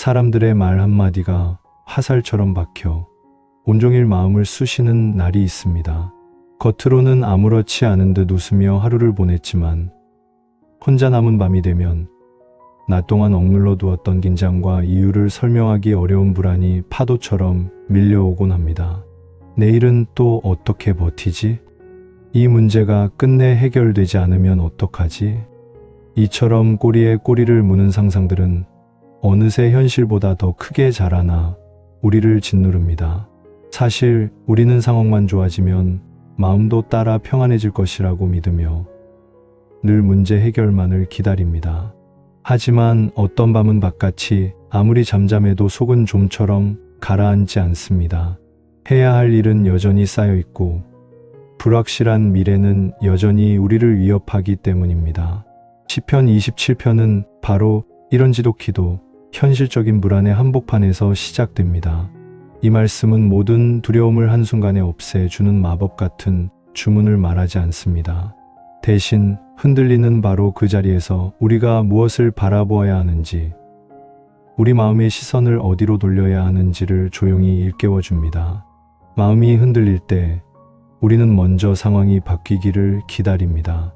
사람들의 말 한마디가 화살처럼 박혀 온종일 마음을 쑤시는 날이 있습니다. 겉으로는 아무렇지 않은 듯 웃으며 하루를 보냈지만 혼자 남은 밤이 되면 낮 동안 억눌러 두었던 긴장과 이유를 설명하기 어려운 불안이 파도처럼 밀려오곤 합니다. 내일은 또 어떻게 버티지? 이 문제가 끝내 해결되지 않으면 어떡하지? 이처럼 꼬리에 꼬리를 무는 상상들은 어느새 현실보다 더 크게 자라나 우리를 짓누릅니다. 사실 우리는 상황만 좋아지면 마음도 따라 평안해질 것이라고 믿으며 늘 문제 해결만을 기다립니다. 하지만 어떤 밤은 바깥이 아무리 잠잠해도 속은 좀처럼 가라앉지 않습니다. 해야 할 일은 여전히 쌓여 있고 불확실한 미래는 여전히 우리를 위협하기 때문입니다. 시편 27편은 바로 이런 지독히도 현실적인 불안의 한복판에서 시작됩니다. 이 말씀은 모든 두려움을 한순간에 없애주는 마법 같은 주문을 말하지 않습니다. 대신 흔들리는 바로 그 자리에서 우리가 무엇을 바라보아야 하는지, 우리 마음의 시선을 어디로 돌려야 하는지를 조용히 일깨워 줍니다. 마음이 흔들릴 때 우리는 먼저 상황이 바뀌기를 기다립니다.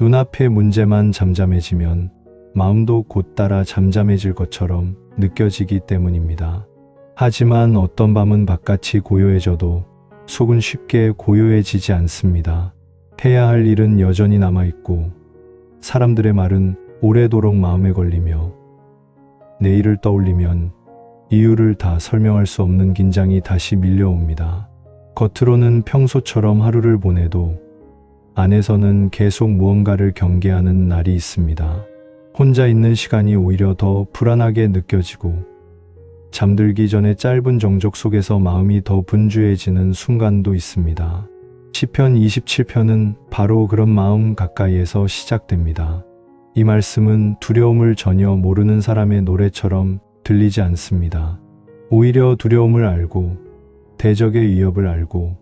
눈앞의 문제만 잠잠해지면 마음도 곧 따라 잠잠해질 것처럼 느껴지기 때문입니다. 하지만 어떤 밤은 바깥이 고요해져도 속은 쉽게 고요해지지 않습니다. 해야 할 일은 여전히 남아있고 사람들의 말은 오래도록 마음에 걸리며 내일을 떠올리면 이유를 다 설명할 수 없는 긴장이 다시 밀려옵니다. 겉으로는 평소처럼 하루를 보내도 안에서는 계속 무언가를 경계하는 날이 있습니다. 혼자 있는 시간이 오히려 더 불안하게 느껴지고 잠들기 전에 짧은 정적 속에서 마음이 더 분주해지는 순간도 있습니다. 시편 27편은 바로 그런 마음 가까이에서 시작됩니다. 이 말씀은 두려움을 전혀 모르는 사람의 노래처럼 들리지 않습니다. 오히려 두려움을 알고 대적의 위협을 알고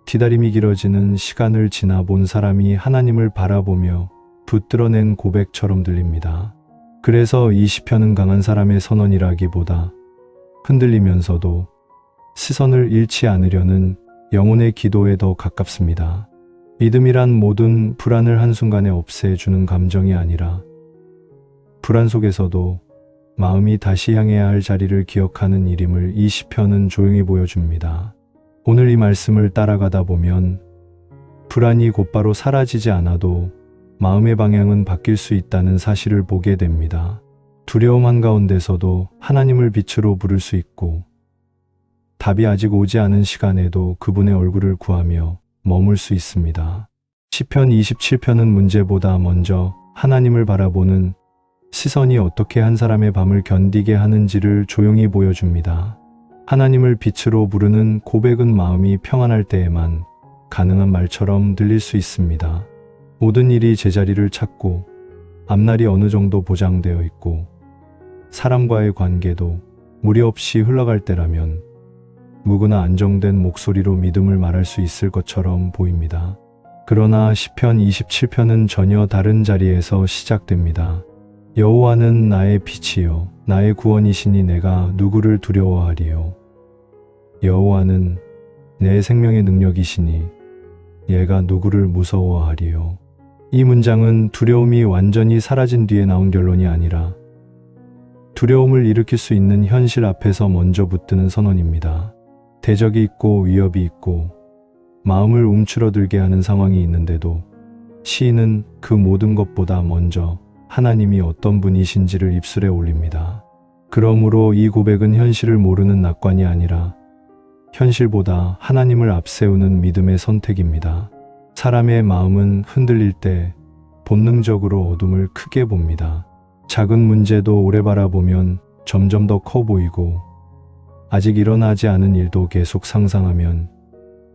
기다림이 길어지는 시간을 지나본 사람이 하나님을 바라보며 붙들어낸 고백처럼 들립니다. 그래서 이 시편은 강한 사람의 선언이라기보다 흔들리면서도 시선을 잃지 않으려는 영혼의 기도에 더 가깝습니다. 믿음이란 모든 불안을 한순간에 없애주는 감정이 아니라 불안 속에서도 마음이 다시 향해야 할 자리를 기억하는 일임을 이 시편은 조용히 보여줍니다. 오늘 이 말씀을 따라가다 보면 불안이 곧바로 사라지지 않아도 마음의 방향은 바뀔 수 있다는 사실을 보게 됩니다. 두려움 한가운데서도 하나님을 빛으로 부를 수 있고 답이 아직 오지 않은 시간에도 그분의 얼굴을 구하며 머물 수 있습니다. 시편 27편은 문제보다 먼저 하나님을 바라보는 시선이 어떻게 한 사람의 밤을 견디게 하는지를 조용히 보여줍니다. 하나님을 빛으로 부르는 고백은 마음이 평안할 때에만 가능한 말처럼 들릴 수 있습니다. 모든 일이 제자리를 찾고 앞날이 어느 정도 보장되어 있고 사람과의 관계도 무리 없이 흘러갈 때라면 누구나 안정된 목소리로 믿음을 말할 수 있을 것처럼 보입니다. 그러나 시편 27편은 전혀 다른 자리에서 시작됩니다. 여호와는 나의 빛이요 나의 구원이시니 내가 누구를 두려워하리요. 여호와는 내 생명의 능력이시니 얘가 누구를 무서워하리요. 이 문장은 두려움이 완전히 사라진 뒤에 나온 결론이 아니라 두려움을 일으킬 수 있는 현실 앞에서 먼저 붙드는 선언입니다. 대적이 있고 위협이 있고 마음을 움츠러들게 하는 상황이 있는데도 시인은 그 모든 것보다 먼저 하나님이 어떤 분이신지를 입술에 올립니다. 그러므로 이 고백은 현실을 모르는 낙관이 아니라 현실보다 하나님을 앞세우는 믿음의 선택입니다. 사람의 마음은 흔들릴 때 본능적으로 어둠을 크게 봅니다. 작은 문제도 오래 바라보면 점점 더 커 보이고 아직 일어나지 않은 일도 계속 상상하면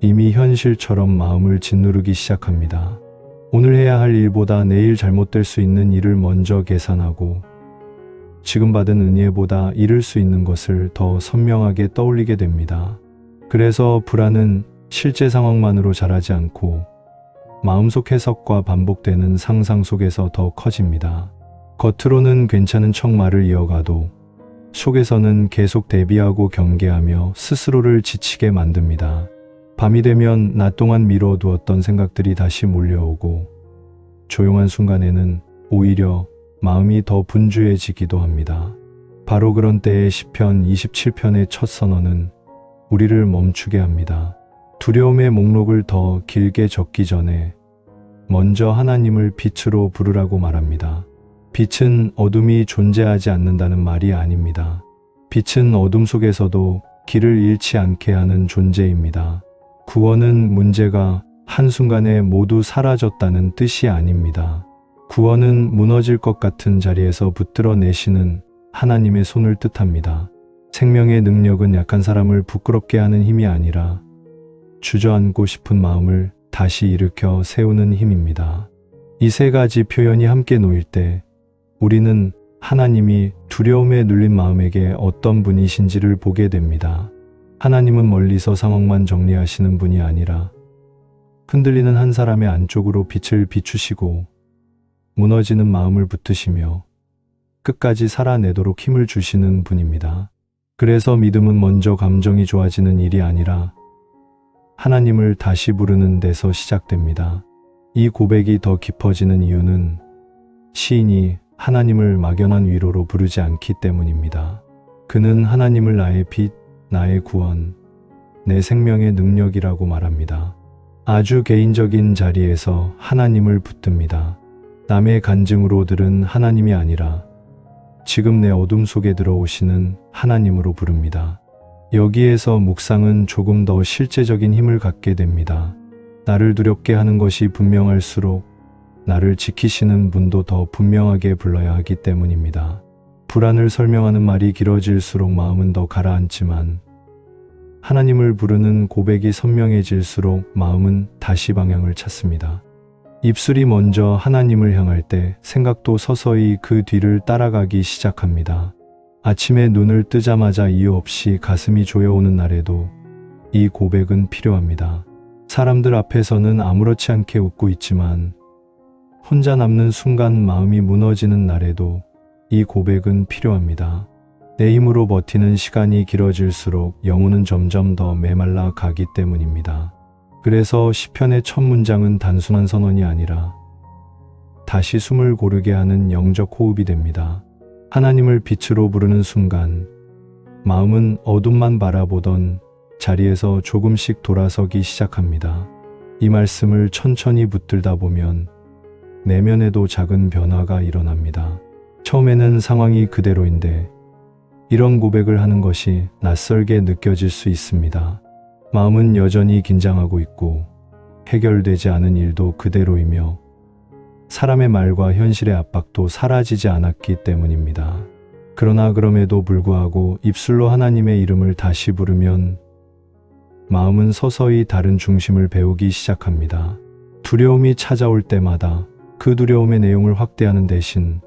이미 현실처럼 마음을 짓누르기 시작합니다. 오늘 해야 할 일보다 내일 잘못될 수 있는 일을 먼저 계산하고 지금 받은 은혜보다 잃을 수 있는 것을 더 선명하게 떠올리게 됩니다. 그래서 불안은 실제 상황만으로 자라지 않고 마음속 해석과 반복되는 상상 속에서 더 커집니다. 겉으로는 괜찮은 척 말을 이어가도 속에서는 계속 대비하고 경계하며 스스로를 지치게 만듭니다. 밤이 되면 낮 동안 미뤄두었던 생각들이 다시 몰려오고 조용한 순간에는 오히려 마음이 더 분주해지기도 합니다. 바로 그런 때에 시편 27편의 첫 선언은 우리를 멈추게 합니다. 두려움의 목록을 더 길게 적기 전에 먼저 하나님을 빛으로 부르라고 말합니다. 빛은 어둠이 존재하지 않는다는 말이 아닙니다. 빛은 어둠 속에서도 길을 잃지 않게 하는 존재입니다. 구원은 문제가 한순간에 모두 사라졌다는 뜻이 아닙니다. 구원은 무너질 것 같은 자리에서 붙들어내시는 하나님의 손을 뜻합니다. 생명의 능력은 약한 사람을 부끄럽게 하는 힘이 아니라 주저앉고 싶은 마음을 다시 일으켜 세우는 힘입니다. 이 세 가지 표현이 함께 놓일 때 우리는 하나님이 두려움에 눌린 마음에게 어떤 분이신지를 보게 됩니다. 하나님은 멀리서 상황만 정리하시는 분이 아니라 흔들리는 한 사람의 안쪽으로 빛을 비추시고 무너지는 마음을 붙드시며 끝까지 살아내도록 힘을 주시는 분입니다. 그래서 믿음은 먼저 감정이 좋아지는 일이 아니라 하나님을 다시 부르는 데서 시작됩니다. 이 고백이 더 깊어지는 이유는 시인이 하나님을 막연한 위로로 부르지 않기 때문입니다. 그는 하나님을 나의 빛, 나의 구원, 내 생명의 능력이라고 말합니다. 아주 개인적인 자리에서 하나님을 붙듭니다. 남의 간증으로 들은 하나님이 아니라 지금 내 어둠 속에 들어오시는 하나님으로 부릅니다. 여기에서 묵상은 조금 더 실제적인 힘을 갖게 됩니다. 나를 두렵게 하는 것이 분명할수록 나를 지키시는 분도 더 분명하게 불러야 하기 때문입니다. 불안을 설명하는 말이 길어질수록 마음은 더 가라앉지만 하나님을 부르는 고백이 선명해질수록 마음은 다시 방향을 찾습니다. 입술이 먼저 하나님을 향할 때 생각도 서서히 그 뒤를 따라가기 시작합니다. 아침에 눈을 뜨자마자 이유 없이 가슴이 조여오는 날에도 이 고백은 필요합니다. 사람들 앞에서는 아무렇지 않게 웃고 있지만 혼자 남는 순간 마음이 무너지는 날에도 이 고백은 필요합니다. 내 힘으로 버티는 시간이 길어질수록 영혼은 점점 더 메말라 가기 때문입니다. 그래서 시편의 첫 문장은 단순한 선언이 아니라 다시 숨을 고르게 하는 영적 호흡이 됩니다. 하나님을 빛으로 부르는 순간 마음은 어둠만 바라보던 자리에서 조금씩 돌아서기 시작합니다. 이 말씀을 천천히 붙들다 보면 내면에도 작은 변화가 일어납니다. 처음에는 상황이 그대로인데 이런 고백을 하는 것이 낯설게 느껴질 수 있습니다. 마음은 여전히 긴장하고 있고 해결되지 않은 일도 그대로이며 사람의 말과 현실의 압박도 사라지지 않았기 때문입니다. 그러나 그럼에도 불구하고 입술로 하나님의 이름을 다시 부르면 마음은 서서히 다른 중심을 배우기 시작합니다. 두려움이 찾아올 때마다 그 두려움의 내용을 확대하는 대신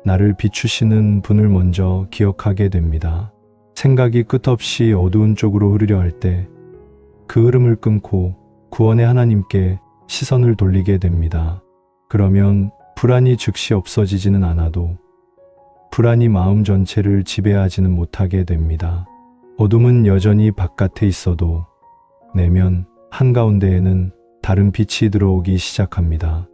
나를 비추시는 분을 먼저 기억하게 됩니다. 생각이 끝없이 어두운 쪽으로 흐르려 할 때 그 흐름을 끊고 구원의 하나님께 시선을 돌리게 됩니다. 그러면 불안이 즉시 없어지지는 않아도 불안이 마음 전체를 지배하지는 못하게 됩니다. 어둠은 여전히 바깥에 있어도 내면 한가운데에는 다른 빛이 들어오기 시작합니다.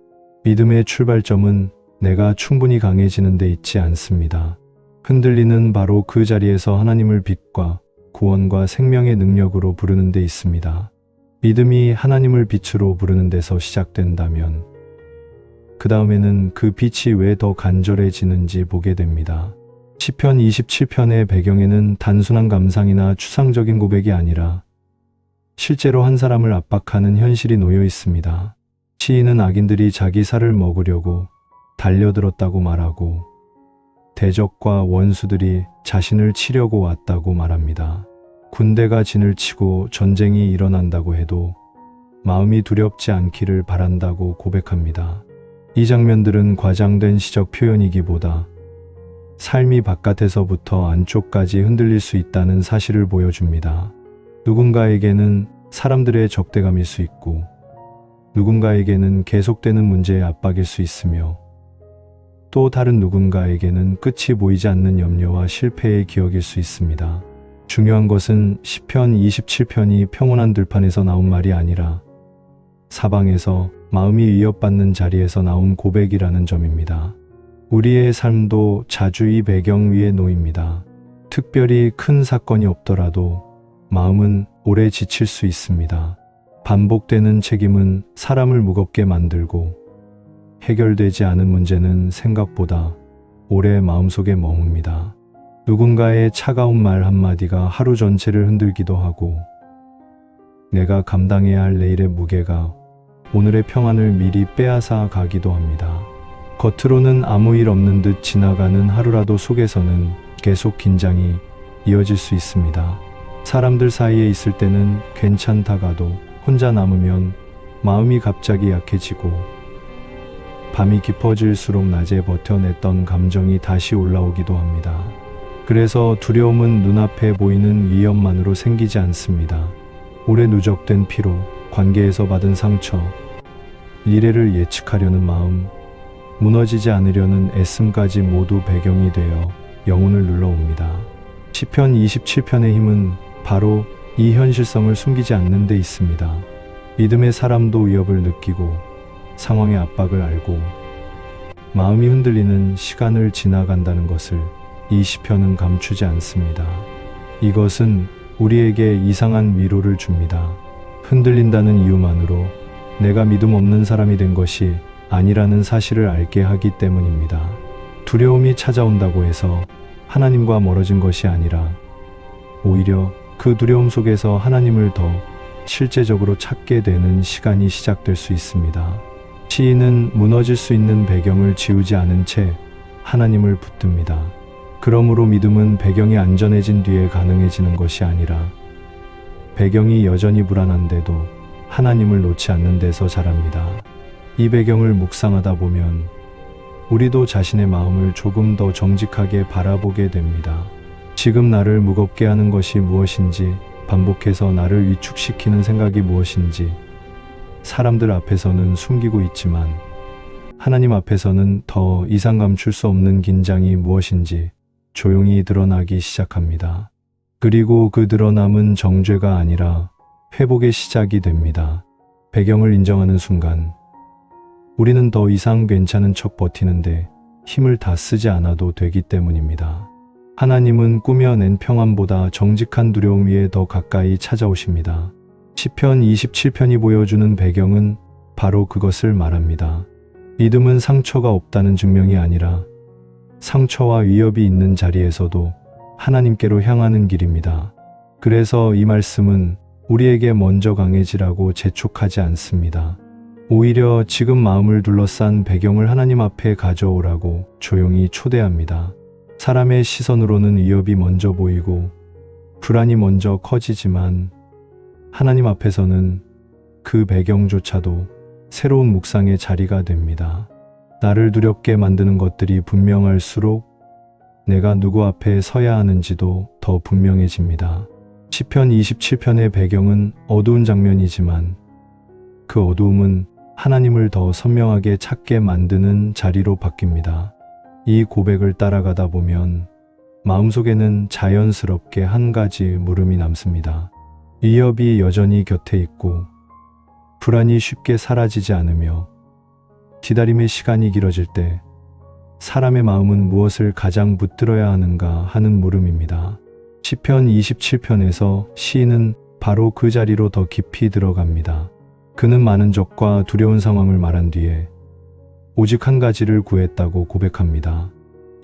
믿음의 출발점은 내가 충분히 강해지는 데 있지 않습니다. 흔들리는 바로 그 자리에서 하나님을 빛과 구원과 생명의 능력으로 부르는 데 있습니다. 믿음이 하나님을 빛으로 부르는 데서 시작된다면 그 다음에는 그 빛이 왜 더 간절해지는지 보게 됩니다. 시편 27편의 배경에는 단순한 감상이나 추상적인 고백이 아니라 실제로 한 사람을 압박하는 현실이 놓여 있습니다. 시인은 악인들이 자기 살을 먹으려고 달려들었다고 말하고 대적과 원수들이 자신을 치려고 왔다고 말합니다. 군대가 진을 치고 전쟁이 일어난다고 해도 마음이 두렵지 않기를 바란다고 고백합니다. 이 장면들은 과장된 시적 표현이기보다 삶이 바깥에서부터 안쪽까지 흔들릴 수 있다는 사실을 보여줍니다. 누군가에게는 사람들의 적대감일 수 있고 누군가에게는 계속되는 문제의 압박일 수 있으며 또 다른 누군가에게는 끝이 보이지 않는 염려와 실패의 기억일 수 있습니다. 중요한 것은 시편 27편이 평온한 들판에서 나온 말이 아니라 사방에서 마음이 위협받는 자리에서 나온 고백이라는 점입니다. 우리의 삶도 자주 이 배경 위에 놓입니다. 특별히 큰 사건이 없더라도 마음은 오래 지칠 수 있습니다. 반복되는 책임은 사람을 무겁게 만들고 해결되지 않은 문제는 생각보다 오래 마음속에 머뭅니다. 누군가의 차가운 말 한마디가 하루 전체를 흔들기도 하고 내가 감당해야 할 내일의 무게가 오늘의 평안을 미리 빼앗아 가기도 합니다. 겉으로는 아무 일 없는 듯 지나가는 하루라도 속에서는 계속 긴장이 이어질 수 있습니다. 사람들 사이에 있을 때는 괜찮다가도 혼자 남으면 마음이 갑자기 약해지고 밤이 깊어질수록 낮에 버텨냈던 감정이 다시 올라오기도 합니다. 그래서 두려움은 눈앞에 보이는 위협만으로 생기지 않습니다. 오래 누적된 피로, 관계에서 받은 상처, 미래를 예측하려는 마음, 무너지지 않으려는 애씀까지 모두 배경이 되어 영혼을 눌러옵니다. 시편 27편의 힘은 바로 이 현실성을 숨기지 않는 데 있습니다. 믿음의 사람도 위협을 느끼고 상황의 압박을 알고 마음이 흔들리는 시간을 지나간다는 것을 이 시편은 감추지 않습니다. 이것은 우리에게 이상한 위로를 줍니다. 흔들린다는 이유만으로 내가 믿음 없는 사람이 된 것이 아니라는 사실을 알게 하기 때문입니다. 두려움이 찾아온다고 해서 하나님과 멀어진 것이 아니라 오히려 그 두려움 속에서 하나님을 더 실제적으로 찾게 되는 시간이 시작될 수 있습니다. 시인은 무너질 수 있는 배경을 지우지 않은 채 하나님을 붙듭니다. 그러므로 믿음은 배경이 안전해진 뒤에 가능해지는 것이 아니라 배경이 여전히 불안한데도 하나님을 놓지 않는 데서 자랍니다. 이 배경을 묵상하다 보면 우리도 자신의 마음을 조금 더 정직하게 바라보게 됩니다. 지금 나를 무겁게 하는 것이 무엇인지, 반복해서 나를 위축시키는 생각이 무엇인지, 사람들 앞에서는 숨기고 있지만 하나님 앞에서는 더 이상 감출 수 없는 긴장이 무엇인지 조용히 드러나기 시작합니다. 그리고 그 드러남은 정죄가 아니라 회복의 시작이 됩니다. 배경을 인정하는 순간 우리는 더 이상 괜찮은 척 버티는데 힘을 다 쓰지 않아도 되기 때문입니다. 하나님은 꾸며낸 평안보다 정직한 두려움 위에 더 가까이 찾아오십니다. 시편 27편이 보여주는 배경은 바로 그것을 말합니다. 믿음은 상처가 없다는 증명이 아니라 상처와 위협이 있는 자리에서도 하나님께로 향하는 길입니다. 그래서 이 말씀은 우리에게 먼저 강해지라고 재촉하지 않습니다. 오히려 지금 마음을 둘러싼 배경을 하나님 앞에 가져오라고 조용히 초대합니다. 사람의 시선으로는 위협이 먼저 보이고 불안이 먼저 커지지만 하나님 앞에서는 그 배경조차도 새로운 묵상의 자리가 됩니다. 나를 두렵게 만드는 것들이 분명할수록 내가 누구 앞에 서야 하는지도 더 분명해집니다. 시편 27편의 배경은 어두운 장면이지만 그 어두움은 하나님을 더 선명하게 찾게 만드는 자리로 바뀝니다. 이 고백을 따라가다 보면 마음속에는 자연스럽게 한 가지 물음이 남습니다. 위협이 여전히 곁에 있고 불안이 쉽게 사라지지 않으며 기다림의 시간이 길어질 때 사람의 마음은 무엇을 가장 붙들어야 하는가 하는 물음입니다. 시편 27편에서 시인은 바로 그 자리로 더 깊이 들어갑니다. 그는 많은 적과 두려운 상황을 말한 뒤에 오직 한 가지를 구했다고 고백합니다.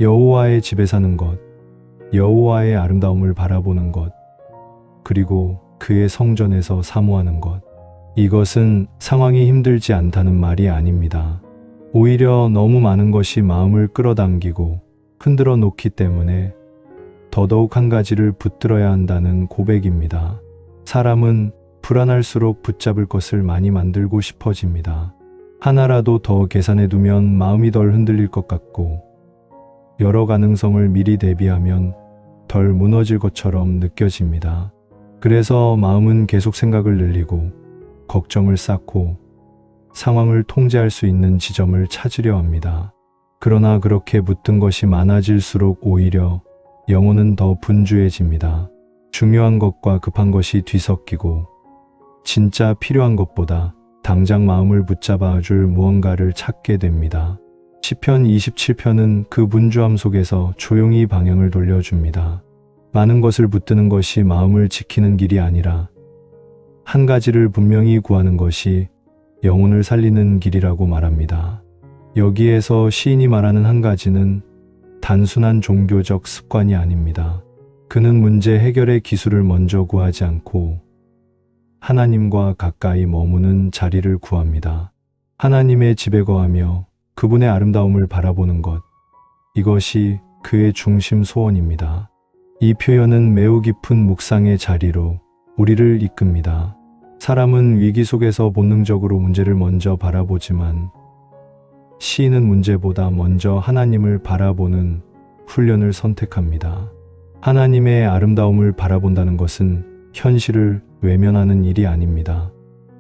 여호와의 집에 사는 것, 여호와의 아름다움을 바라보는 것, 그리고 그의 성전에서 사모하는 것. 이것은 상황이 힘들지 않다는 말이 아닙니다. 오히려 너무 많은 것이 마음을 끌어당기고 흔들어 놓기 때문에 더더욱 한 가지를 붙들어야 한다는 고백입니다. 사람은 불안할수록 붙잡을 것을 많이 만들고 싶어집니다. 하나라도 더 계산해 두면 마음이 덜 흔들릴 것 같고 여러 가능성을 미리 대비하면 덜 무너질 것처럼 느껴집니다. 그래서 마음은 계속 생각을 늘리고 걱정을 쌓고 상황을 통제할 수 있는 지점을 찾으려 합니다. 그러나 그렇게 묻던 것이 많아질수록 오히려 영혼은 더 분주해집니다. 중요한 것과 급한 것이 뒤섞이고 진짜 필요한 것보다 당장 마음을 붙잡아 줄 무언가를 찾게 됩니다. 시편 27편은 그 분주함 속에서 조용히 방향을 돌려줍니다. 많은 것을 붙드는 것이 마음을 지키는 길이 아니라 한 가지를 분명히 구하는 것이 영혼을 살리는 길이라고 말합니다. 여기에서 시인이 말하는 한 가지는 단순한 종교적 습관이 아닙니다. 그는 문제 해결의 기술을 먼저 구하지 않고 하나님과 가까이 머무는 자리를 구합니다. 하나님의 집에 거하며 그분의 아름다움을 바라보는 것, 이것이 그의 중심 소원입니다. 이 표현은 매우 깊은 묵상의 자리로 우리를 이끕니다. 사람은 위기 속에서 본능적으로 문제를 먼저 바라보지만 시인은 문제보다 먼저 하나님을 바라보는 훈련을 선택합니다. 하나님의 아름다움을 바라본다는 것은 현실을 외면하는 일이 아닙니다.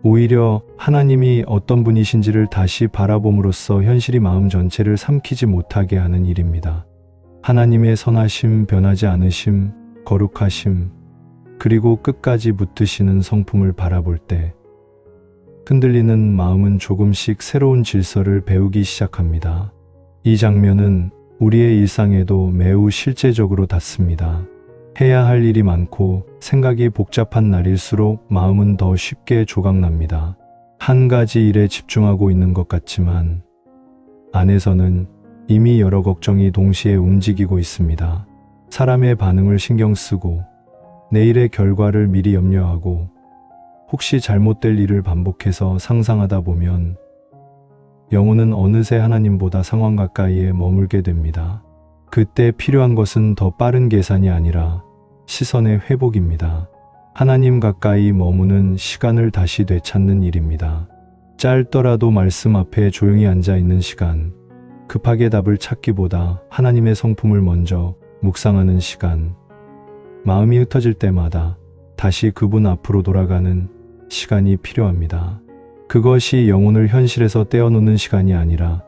오히려 하나님이 어떤 분이신지를 다시 바라봄으로써 현실이 마음 전체를 삼키지 못하게 하는 일입니다. 하나님의 선하심, 변하지 않으심, 거룩하심, 그리고 끝까지 붙드시는 성품을 바라볼 때 흔들리는 마음은 조금씩 새로운 질서를 배우기 시작합니다. 이 장면은 우리의 일상에도 매우 실제적으로 닿습니다. 해야 할 일이 많고 생각이 복잡한 날일수록 마음은 더 쉽게 조각납니다. 한 가지 일에 집중하고 있는 것 같지만 안에서는 이미 여러 걱정이 동시에 움직이고 있습니다. 사람의 반응을 신경 쓰고 내일의 결과를 미리 염려하고 혹시 잘못될 일을 반복해서 상상하다 보면 영혼은 어느새 하나님보다 상황 가까이에 머물게 됩니다. 그때 필요한 것은 더 빠른 계산이 아니라 시선의 회복입니다. 하나님 가까이 머무는 시간을 다시 되찾는 일입니다. 짧더라도 말씀 앞에 조용히 앉아 있는 시간, 급하게 답을 찾기보다 하나님의 성품을 먼저 묵상하는 시간, 마음이 흩어질 때마다 다시 그분 앞으로 돌아가는 시간이 필요합니다. 그것이 영혼을 현실에서 떼어놓는 시간이 아니라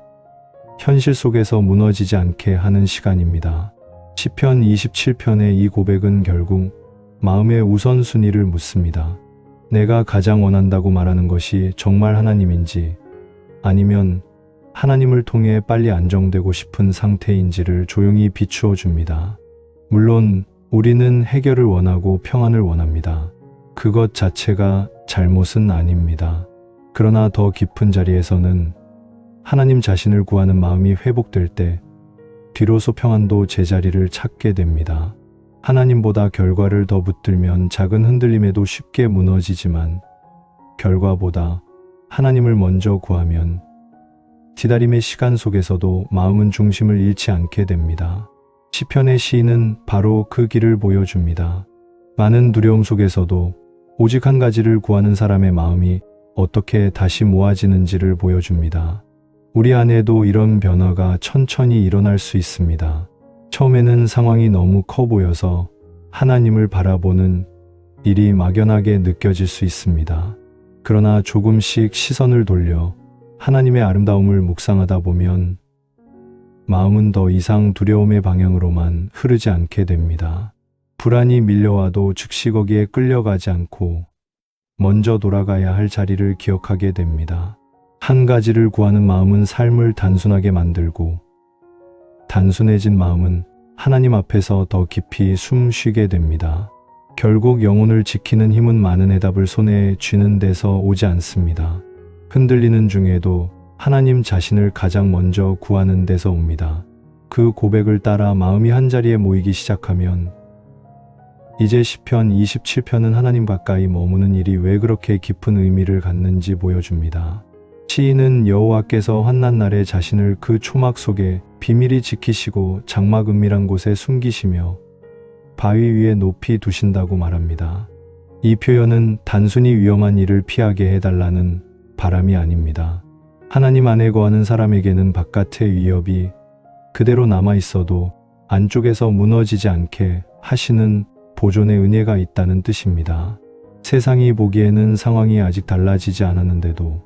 현실 속에서 무너지지 않게 하는 시간입니다. 시편 27편의 이 고백은 결국 마음의 우선순위를 묻습니다. 내가 가장 원한다고 말하는 것이 정말 하나님인지 아니면 하나님을 통해 빨리 안정되고 싶은 상태인지를 조용히 비추어 줍니다. 물론 우리는 해결을 원하고 평안을 원합니다. 그것 자체가 잘못은 아닙니다. 그러나 더 깊은 자리에서는 하나님 자신을 구하는 마음이 회복될 때 비로소 평안도 제자리를 찾게 됩니다. 하나님보다 결과를 더 붙들면 작은 흔들림에도 쉽게 무너지지만 결과보다 하나님을 먼저 구하면 기다림의 시간 속에서도 마음은 중심을 잃지 않게 됩니다. 시편의 시인은 바로 그 길을 보여줍니다. 많은 두려움 속에서도 오직 한 가지를 구하는 사람의 마음이 어떻게 다시 모아지는지를 보여줍니다. 우리 안에도 이런 변화가 천천히 일어날 수 있습니다. 처음에는 상황이 너무 커 보여서 하나님을 바라보는 일이 막연하게 느껴질 수 있습니다. 그러나 조금씩 시선을 돌려 하나님의 아름다움을 묵상하다 보면 마음은 더 이상 두려움의 방향으로만 흐르지 않게 됩니다. 불안이 밀려와도 즉시 거기에 끌려가지 않고 먼저 돌아가야 할 자리를 기억하게 됩니다. 한 가지를 구하는 마음은 삶을 단순하게 만들고 단순해진 마음은 하나님 앞에서 더 깊이 숨 쉬게 됩니다. 결국 영혼을 지키는 힘은 많은 해답을 손에 쥐는 데서 오지 않습니다. 흔들리는 중에도 하나님 자신을 가장 먼저 구하는 데서 옵니다. 그 고백을 따라 마음이 한자리에 모이기 시작하면 이제 시편 27편은 하나님 가까이 머무는 일이 왜 그렇게 깊은 의미를 갖는지 보여줍니다. 시인은 여호와께서 환난날에 자신을 그 초막 속에 비밀히 지키시고 장막 은밀한 곳에 숨기시며 바위 위에 높이 두신다고 말합니다. 이 표현은 단순히 위험한 일을 피하게 해달라는 바람이 아닙니다. 하나님 안에 거하는 사람에게는 바깥의 위협이 그대로 남아있어도 안쪽에서 무너지지 않게 하시는 보존의 은혜가 있다는 뜻입니다. 세상이 보기에는 상황이 아직 달라지지 않았는데도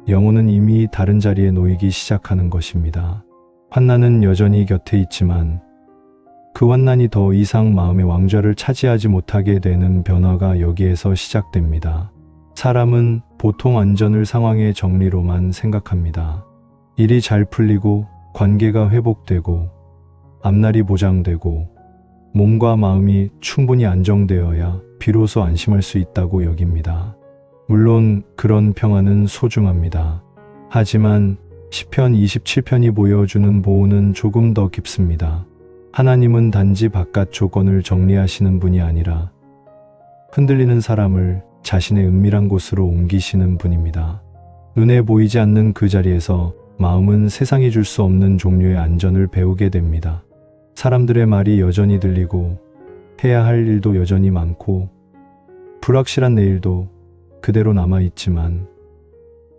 영혼은 이미 다른 자리에 놓이기 시작하는 것입니다. 환난은 여전히 곁에 있지만 그 환난이 더 이상 마음의 왕좌를 차지하지 못하게 되는 변화가 여기에서 시작됩니다. 사람은 보통 안전을 상황의 정리로만 생각합니다. 일이 잘 풀리고 관계가 회복되고 앞날이 보장되고 몸과 마음이 충분히 안정되어야 비로소 안심할 수 있다고 여깁니다. 물론 그런 평안은 소중합니다. 하지만 시편 27편이 보여주는 보호는 조금 더 깊습니다. 하나님은 단지 바깥 조건을 정리하시는 분이 아니라 흔들리는 사람을 자신의 은밀한 곳으로 옮기시는 분입니다. 눈에 보이지 않는 그 자리에서 마음은 세상이 줄 수 없는 종류의 안전을 배우게 됩니다. 사람들의 말이 여전히 들리고 해야 할 일도 여전히 많고 불확실한 내일도 그대로 남아있지만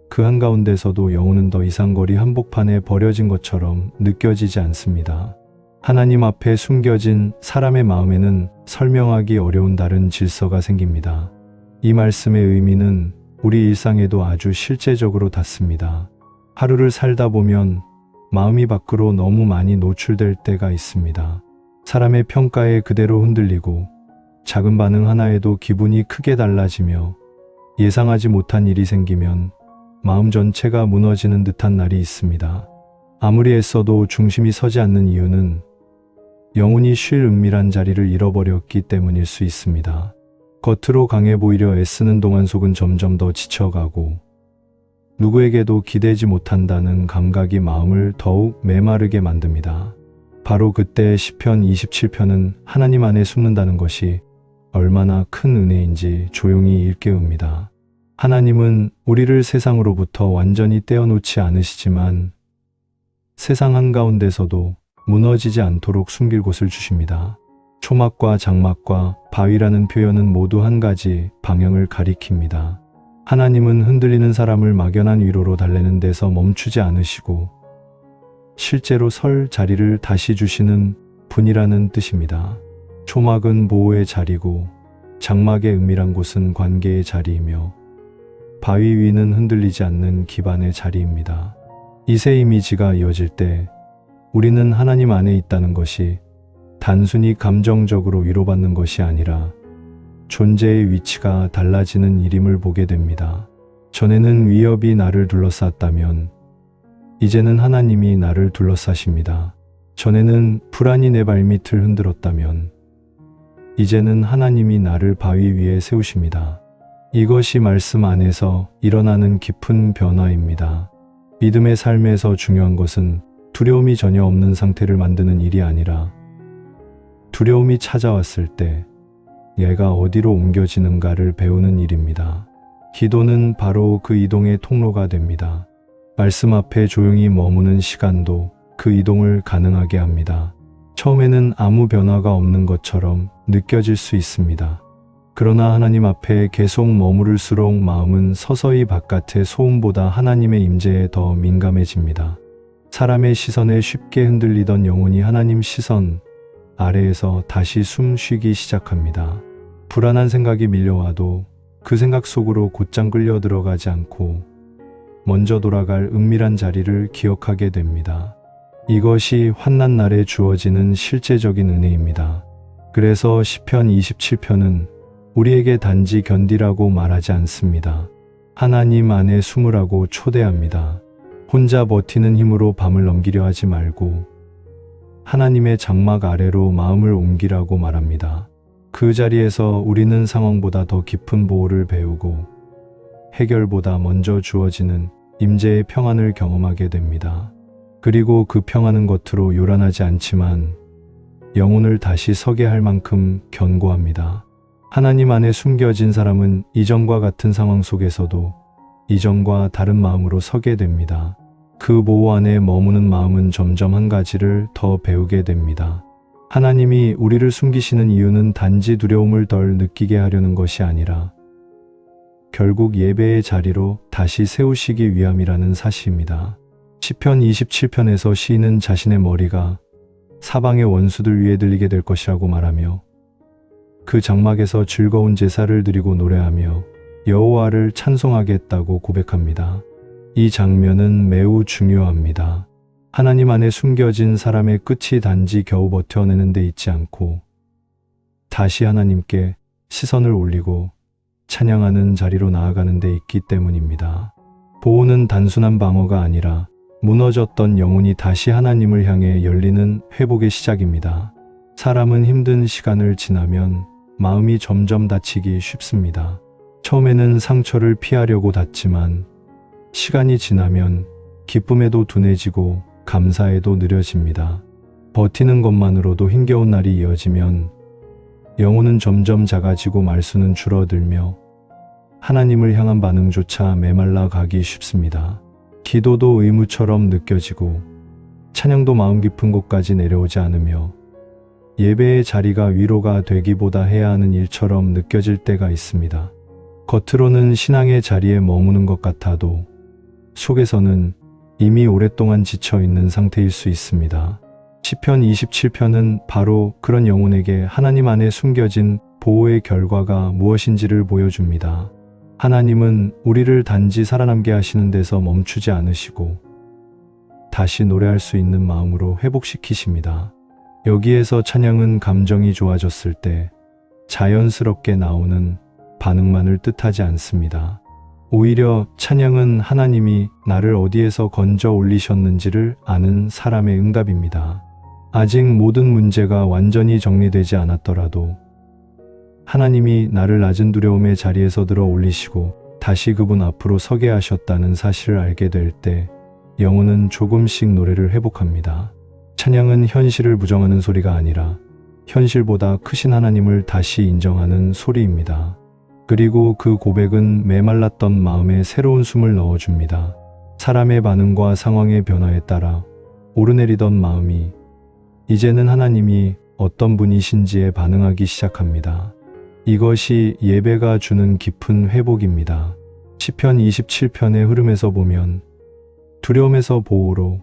그 한가운데서도 영혼은 더 이상 거리 한복판에 버려진 것처럼 느껴지지 않습니다. 하나님 앞에 숨겨진 사람의 마음에는 설명하기 어려운 다른 질서가 생깁니다. 이 말씀의 의미는 우리 일상에도 아주 실제적으로 닿습니다. 하루를 살다 보면 마음이 밖으로 너무 많이 노출될 때가 있습니다. 사람의 평가에 그대로 흔들리고 작은 반응 하나에도 기분이 크게 달라지며 예상하지 못한 일이 생기면 마음 전체가 무너지는 듯한 날이 있습니다. 아무리 애써도 중심이 서지 않는 이유는 영혼이 쉴 은밀한 자리를 잃어버렸기 때문일 수 있습니다. 겉으로 강해 보이려 애쓰는 동안 속은 점점 더 지쳐가고 누구에게도 기대지 못한다는 감각이 마음을 더욱 메마르게 만듭니다. 바로 그때 시편 27편은 하나님 안에 숨는다는 것이 얼마나 큰 은혜인지 조용히 일깨웁니다. 하나님은 우리를 세상으로부터 완전히 떼어놓지 않으시지만 세상 한가운데서도 무너지지 않도록 숨길 곳을 주십니다. 초막과 장막과 바위라는 표현은 모두 한 가지 방향을 가리킵니다. 하나님은 흔들리는 사람을 막연한 위로로 달래는 데서 멈추지 않으시고 실제로 설 자리를 다시 주시는 분이라는 뜻입니다. 초막은 보호의 자리고 장막의 은밀한 곳은 관계의 자리이며 바위 위는 흔들리지 않는 기반의 자리입니다. 이 세 이미지가 이어질 때 우리는 하나님 안에 있다는 것이 단순히 감정적으로 위로받는 것이 아니라 존재의 위치가 달라지는 일임을 보게 됩니다. 전에는 위협이 나를 둘러쌌다면 이제는 하나님이 나를 둘러싸십니다. 전에는 불안이 내 발밑을 흔들었다면 이제는 하나님이 나를 바위 위에 세우십니다. 이것이 말씀 안에서 일어나는 깊은 변화입니다. 믿음의 삶에서 중요한 것은 두려움이 전혀 없는 상태를 만드는 일이 아니라 두려움이 찾아왔을 때 얘가 어디로 옮겨지는가를 배우는 일입니다. 기도는 바로 그 이동의 통로가 됩니다. 말씀 앞에 조용히 머무는 시간도 그 이동을 가능하게 합니다. 처음에는 아무 변화가 없는 것처럼 느껴질 수 있습니다. 그러나 하나님 앞에 계속 머무를수록 마음은 서서히 바깥의 소음보다 하나님의 임재에 더 민감해집니다. 사람의 시선에 쉽게 흔들리던 영혼이 하나님 시선 아래에서 다시 숨 쉬기 시작합니다. 불안한 생각이 밀려와도 그 생각 속으로 곧장 끌려 들어가지 않고 먼저 돌아갈 은밀한 자리를 기억하게 됩니다. 이것이 환난 날에 주어지는 실제적인 은혜입니다. 그래서 시편 27편은 우리에게 단지 견디라고 말하지 않습니다. 하나님 안에 숨으라고 초대합니다. 혼자 버티는 힘으로 밤을 넘기려 하지 말고 하나님의 장막 아래로 마음을 옮기라고 말합니다. 그 자리에서 우리는 상황보다 더 깊은 보호를 배우고 해결보다 먼저 주어지는 임재의 평안을 경험하게 됩니다. 그리고 그 평안은 겉으로 요란하지 않지만 영혼을 다시 서게 할 만큼 견고합니다. 하나님 안에 숨겨진 사람은 이전과 같은 상황 속에서도 이전과 다른 마음으로 서게 됩니다. 그 보호 안에 머무는 마음은 점점 한 가지를 더 배우게 됩니다. 하나님이 우리를 숨기시는 이유는 단지 두려움을 덜 느끼게 하려는 것이 아니라 결국 예배의 자리로 다시 세우시기 위함이라는 사실입니다. 시편 27편에서 시인은 자신의 머리가 사방의 원수들 위에 들리게 될 것이라고 말하며 그 장막에서 즐거운 제사를 드리고 노래하며 여호와를 찬송하겠다고 고백합니다. 이 장면은 매우 중요합니다. 하나님 안에 숨겨진 사람의 끝이 단지 겨우 버텨내는 데 있지 않고 다시 하나님께 시선을 올리고 찬양하는 자리로 나아가는 데 있기 때문입니다. 보호는 단순한 방어가 아니라 무너졌던 영혼이 다시 하나님을 향해 열리는 회복의 시작입니다. 사람은 힘든 시간을 지나면 마음이 점점 다치기 쉽습니다. 처음에는 상처를 피하려고 닫지만 시간이 지나면 기쁨에도 둔해지고 감사에도 느려집니다. 버티는 것만으로도 힘겨운 날이 이어지면 영혼은 점점 작아지고 말수는 줄어들며 하나님을 향한 반응조차 메말라 가기 쉽습니다. 기도도 의무처럼 느껴지고 찬양도 마음 깊은 곳까지 내려오지 않으며 예배의 자리가 위로가 되기보다 해야 하는 일처럼 느껴질 때가 있습니다. 겉으로는 신앙의 자리에 머무는 것 같아도 속에서는 이미 오랫동안 지쳐있는 상태일 수 있습니다. 시편 27편은 바로 그런 영혼에게 하나님 안에 숨겨진 보호의 결과가 무엇인지를 보여줍니다. 하나님은 우리를 단지 살아남게 하시는 데서 멈추지 않으시고 다시 노래할 수 있는 마음으로 회복시키십니다. 여기에서 찬양은 감정이 좋아졌을 때 자연스럽게 나오는 반응만을 뜻하지 않습니다. 오히려 찬양은 하나님이 나를 어디에서 건져 올리셨는지를 아는 사람의 응답입니다. 아직 모든 문제가 완전히 정리되지 않았더라도 하나님이 나를 낮은 두려움의 자리에서 들어 올리시고 다시 그분 앞으로 서게 하셨다는 사실을 알게 될 때 영혼은 조금씩 노래를 회복합니다. 찬양은 현실을 부정하는 소리가 아니라 현실보다 크신 하나님을 다시 인정하는 소리입니다. 그리고 그 고백은 메말랐던 마음에 새로운 숨을 넣어줍니다. 사람의 반응과 상황의 변화에 따라 오르내리던 마음이 이제는 하나님이 어떤 분이신지에 반응하기 시작합니다. 이것이 예배가 주는 깊은 회복입니다. 시편 27편의 흐름에서 보면 두려움에서 보호로,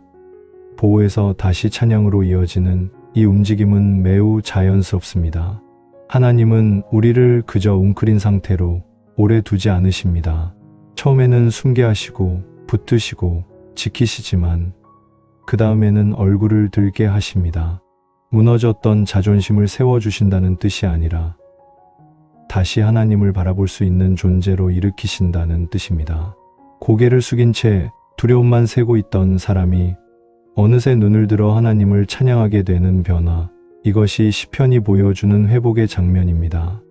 보호에서 다시 찬양으로 이어지는 이 움직임은 매우 자연스럽습니다. 하나님은 우리를 그저 웅크린 상태로 오래 두지 않으십니다. 처음에는 숨게 하시고 붙드시고 지키시지만 그 다음에는 얼굴을 들게 하십니다. 무너졌던 자존심을 세워주신다는 뜻이 아니라 다시 하나님을 바라볼 수 있는 존재로 일으키신다는 뜻입니다. 고개를 숙인 채 두려움만 세고 있던 사람이 어느새 눈을 들어 하나님을 찬양하게 되는 변화, 이것이 시편이 보여주는 회복의 장면입니다.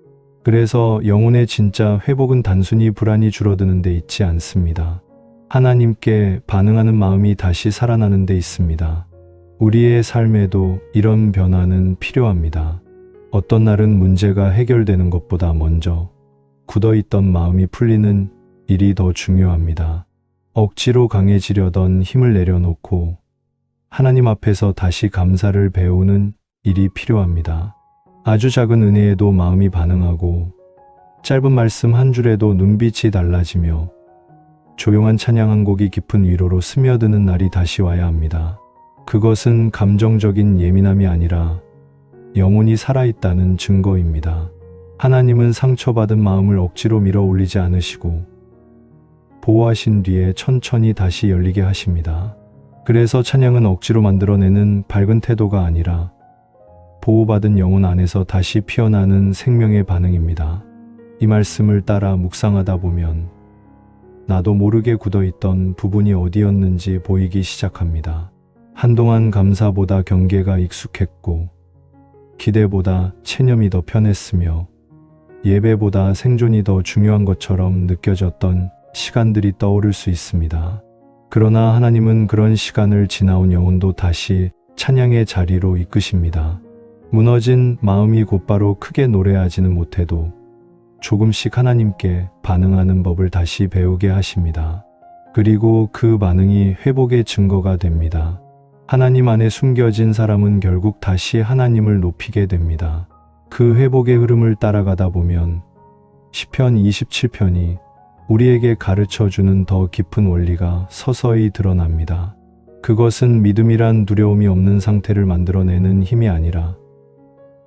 그래서 영혼의 진짜 회복은 단순히 불안이 줄어드는 데 있지 않습니다. 하나님께 반응하는 마음이 다시 살아나는 데 있습니다. 우리의 삶에도 이런 변화는 필요합니다. 어떤 날은 문제가 해결되는 것보다 먼저 굳어있던 마음이 풀리는 일이 더 중요합니다. 억지로 강해지려던 힘을 내려놓고 하나님 앞에서 다시 감사를 배우는 일이 필요합니다. 아주 작은 은혜에도 마음이 반응하고 짧은 말씀 한 줄에도 눈빛이 달라지며 조용한 찬양 한 곡이 깊은 위로로 스며드는 날이 다시 와야 합니다. 그것은 감정적인 예민함이 아니라 영혼이 살아있다는 증거입니다. 하나님은 상처받은 마음을 억지로 밀어 올리지 않으시고 보호하신 뒤에 천천히 다시 열리게 하십니다. 그래서 찬양은 억지로 만들어내는 밝은 태도가 아니라 보호받은 영혼 안에서 다시 피어나는 생명의 반응입니다. 이 말씀을 따라 묵상하다 보면 나도 모르게 굳어있던 부분이 어디였는지 보이기 시작합니다. 한동안 감사보다 경계가 익숙했고 기대보다 체념이 더 편했으며 예배보다 생존이 더 중요한 것처럼 느껴졌던 시간들이 떠오를 수 있습니다. 그러나 하나님은 그런 시간을 지나온 영혼도 다시 찬양의 자리로 이끄십니다. 무너진 마음이 곧바로 크게 노래하지는 못해도 조금씩 하나님께 반응하는 법을 다시 배우게 하십니다. 그리고 그 반응이 회복의 증거가 됩니다. 하나님 안에 숨겨진 사람은 결국 다시 하나님을 높이게 됩니다. 그 회복의 흐름을 따라가다 보면 시편 27편이 우리에게 가르쳐주는 더 깊은 원리가 서서히 드러납니다. 그것은 믿음이란 두려움이 없는 상태를 만들어내는 힘이 아니라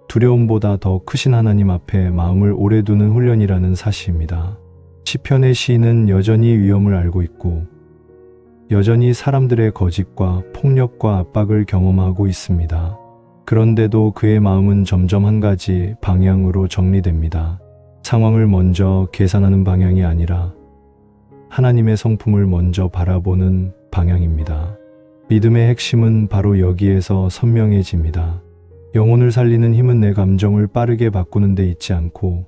두려움보다 더 크신 하나님 앞에 마음을 오래 두는 훈련이라는 사실입니다. 시편의 시인은 여전히 위험을 알고 있고 여전히 사람들의 거짓과 폭력과 압박을 경험하고 있습니다. 그런데도 그의 마음은 점점 한 가지 방향으로 정리됩니다. 상황을 먼저 계산하는 방향이 아니라 하나님의 성품을 먼저 바라보는 방향입니다. 믿음의 핵심은 바로 여기에서 선명해집니다. 영혼을 살리는 힘은 내 감정을 빠르게 바꾸는 데 있지 않고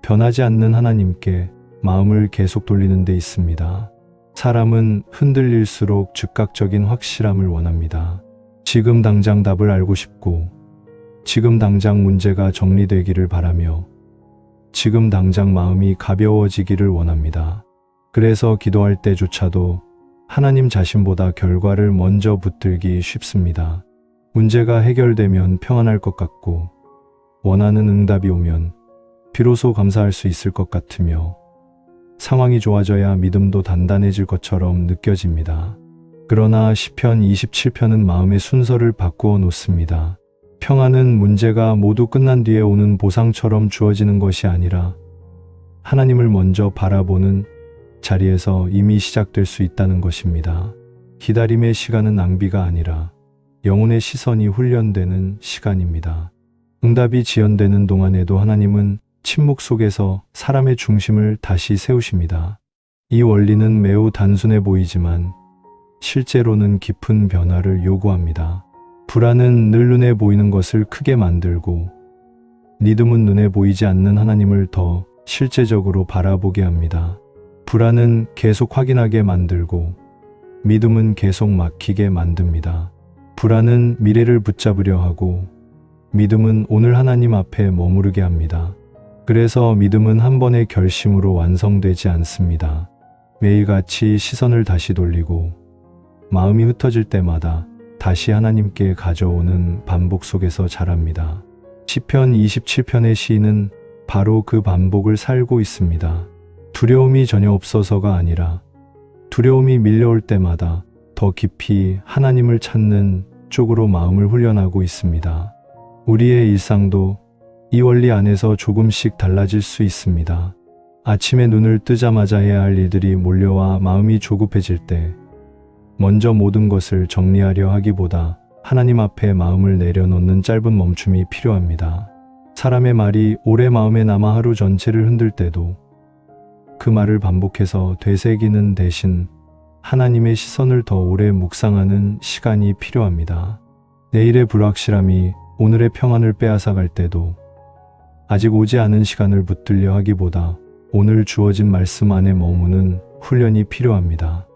변하지 않는 하나님께 마음을 계속 돌리는 데 있습니다. 사람은 흔들릴수록 즉각적인 확실함을 원합니다. 지금 당장 답을 알고 싶고, 지금 당장 문제가 정리되기를 바라며, 지금 당장 마음이 가벼워지기를 원합니다. 그래서 기도할 때조차도 하나님 자신보다 결과를 먼저 붙들기 쉽습니다. 문제가 해결되면 평안할 것 같고, 원하는 응답이 오면 비로소 감사할 수 있을 것 같으며, 상황이 좋아져야 믿음도 단단해질 것처럼 느껴집니다. 그러나 시편 27편은 마음의 순서를 바꾸어 놓습니다. 평안은 문제가 모두 끝난 뒤에 오는 보상처럼 주어지는 것이 아니라 하나님을 먼저 바라보는 자리에서 이미 시작될 수 있다는 것입니다. 기다림의 시간은 낭비가 아니라 영혼의 시선이 훈련되는 시간입니다. 응답이 지연되는 동안에도 하나님은 침묵 속에서 사람의 중심을 다시 세우십니다. 이 원리는 매우 단순해 보이지만 실제로는 깊은 변화를 요구합니다. 불안은 늘 눈에 보이는 것을 크게 만들고, 믿음은 눈에 보이지 않는 하나님을 더 실제적으로 바라보게 합니다. 불안은 계속 확인하게 만들고, 믿음은 계속 막히게 만듭니다. 불안은 미래를 붙잡으려 하고, 믿음은 오늘 하나님 앞에 머무르게 합니다. 그래서 믿음은 한 번의 결심으로 완성되지 않습니다. 매일같이 시선을 다시 돌리고, 마음이 흩어질 때마다 다시 하나님께 가져오는 반복 속에서 자랍니다. 시편 27편의 시인은 바로 그 반복을 살고 있습니다. 두려움이 전혀 없어서가 아니라 두려움이 밀려올 때마다 더 깊이 하나님을 찾는 쪽으로 마음을 훈련하고 있습니다. 우리의 일상도 이 원리 안에서 조금씩 달라질 수 있습니다. 아침에 눈을 뜨자마자 해야 할 일들이 몰려와 마음이 조급해질 때 먼저 모든 것을 정리하려 하기보다 하나님 앞에 마음을 내려놓는 짧은 멈춤이 필요합니다. 사람의 말이 오래 마음에 남아 하루 전체를 흔들 때도 그 말을 반복해서 되새기는 대신 하나님의 시선을 더 오래 묵상하는 시간이 필요합니다. 내일의 불확실함이 오늘의 평안을 빼앗아갈 때도 아직 오지 않은 시간을 붙들려 하기보다 오늘 주어진 말씀 안에 머무는 훈련이 필요합니다.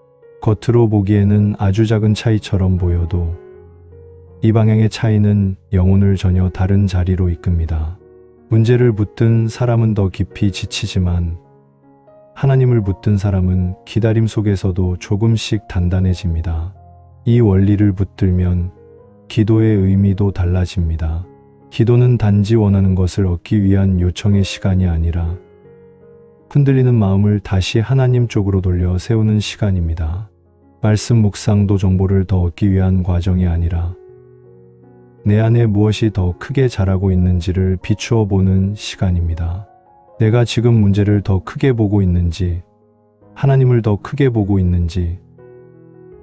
겉으로 보기에는 아주 작은 차이처럼 보여도 이 방향의 차이는 영혼을 전혀 다른 자리로 이끕니다. 문제를 붙든 사람은 더 깊이 지치지만 하나님을 붙든 사람은 기다림 속에서도 조금씩 단단해집니다. 이 원리를 붙들면 기도의 의미도 달라집니다. 기도는 단지 원하는 것을 얻기 위한 요청의 시간이 아니라 흔들리는 마음을 다시 하나님 쪽으로 돌려 세우는 시간입니다. 말씀 묵상도 정보를 더 얻기 위한 과정이 아니라 내 안에 무엇이 더 크게 자라고 있는지를 비추어 보는 시간입니다. 내가 지금 문제를 더 크게 보고 있는지, 하나님을 더 크게 보고 있는지,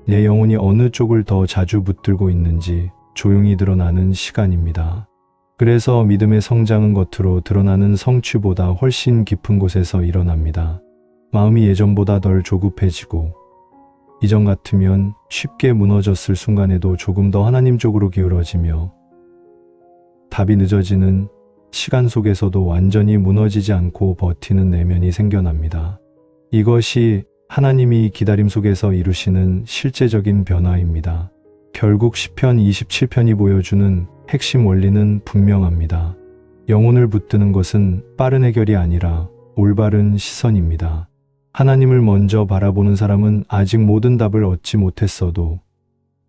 내 영혼이 어느 쪽을 더 자주 붙들고 있는지 조용히 드러나는 시간입니다. 그래서 믿음의 성장은 겉으로 드러나는 성취보다 훨씬 깊은 곳에서 일어납니다. 마음이 예전보다 덜 조급해지고, 이전 같으면 쉽게 무너졌을 순간에도 조금 더 하나님 쪽으로 기울어지며, 답이 늦어지는 시간 속에서도 완전히 무너지지 않고 버티는 내면이 생겨납니다. 이것이 하나님이 기다림 속에서 이루시는 실제적인 변화입니다. 결국 시편 27편이 보여주는 핵심 원리는 분명합니다. 영혼을 붙드는 것은 빠른 해결이 아니라 올바른 시선입니다. 하나님을 먼저 바라보는 사람은 아직 모든 답을 얻지 못했어도